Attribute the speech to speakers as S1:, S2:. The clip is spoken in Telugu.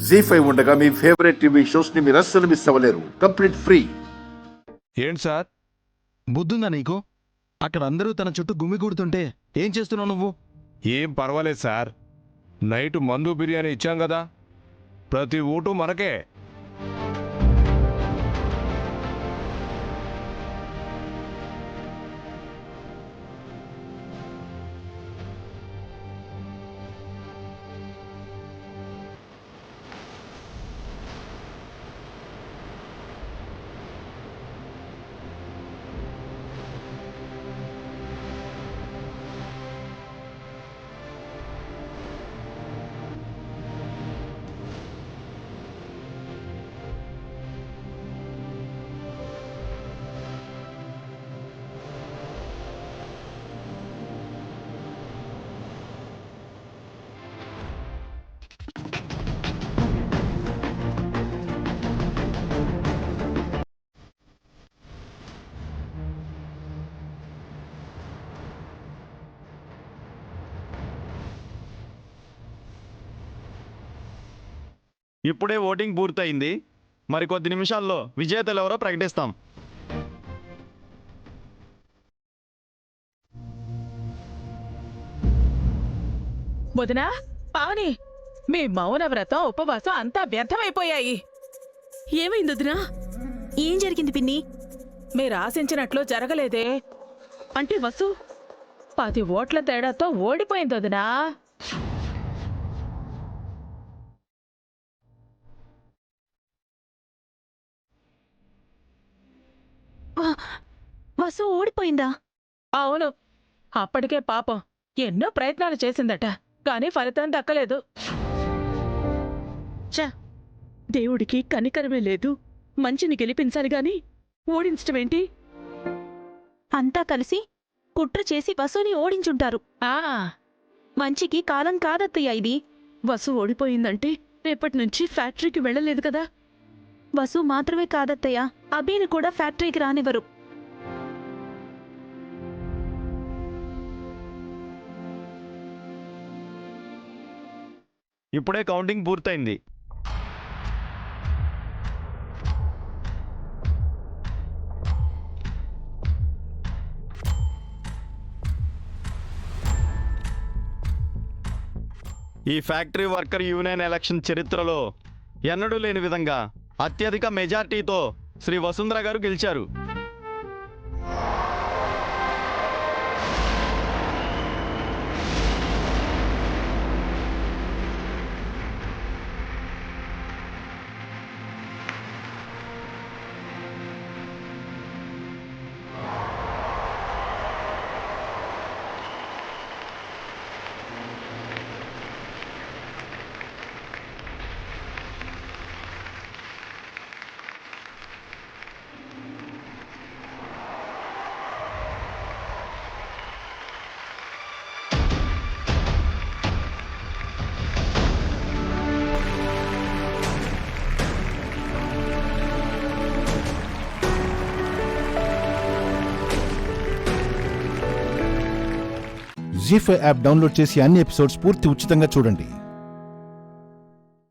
S1: జీ5 ఉండగా మీ ఫేవరెట్ టీవీ షోస్ ని మీరు అస్సలు మిస్ అవ్వలేరు. Complete free.
S2: ఏంటి సార్, బుద్ధుందా నీకు? అక్కడ అందరూ తన చుట్టూ గుమిగూడుతుంటే ఏం చేస్తున్నావు నువ్వు?
S3: ఏం పర్వాలేదు సార్, నైట్ మందు బిర్యానీ ఇచ్చాం కదా, ప్రతి ఊటు మనకే.
S2: ఇప్పుడే ఓటింగ్ పూర్తయింది. మరికొద్ది నిమిషాల్లో విజేతలు ఎవరో ప్రకటిస్తాం.
S4: వదినా, పావని, మీ మౌన వ్రతం ఉపవాసం అంతా వ్యర్థమైపోయాయి.
S5: ఏమైంది వదినా? ఏం జరిగింది పిన్ని?
S4: మీరు ఆశించినట్లు జరగలేదే.
S5: అంటే వసు
S4: 10 ఓట్ల తేడాతో ఓడిపోయింది వదినా.
S5: వసు ఓడిపోయిందా?
S4: అవును, అప్పటికే పాపం ఎన్నో ప్రయత్నాలు చేసిందట, కానీ ఫలితం దక్కలేదు.
S5: చ, దేవుడికి కనికరమే లేదు. మంచిని గెలిపించాలి గాని ఓడించటమేంటి? అంతా కలిసి కుట్ర చేసి వసుని ఓడించుంటారు.
S4: ఆ
S5: మంచికి కాలం కాదత్తయ్య ఇది. వసు ఓడిపోయిందంటే రేపటి నుంచి ఫ్యాక్టరీకి వెళ్ళలేదు కదా. వసు మాత్రమే కాదత్తయ్య, అభిని కూడా ఫ్యాక్టరీకి రానివ్వరు.
S2: ఇప్పుడే కౌంటింగ్ పూర్తయింది. ఈ ఫ్యాక్టరీ వర్కర్ యూనియన్ ఎలక్షన్ చరిత్రలో ఎన్నడూ లేని విధంగా అత్యధిక మెజార్టీతో శ్రీ వసుంధర గారు గెలిచారు.
S6: జీ5 యాప్ డౌన్లోడ్ చేసి అన్ని ఎపిసోడ్స్ పూర్తి ఉచితంగా చూడండి.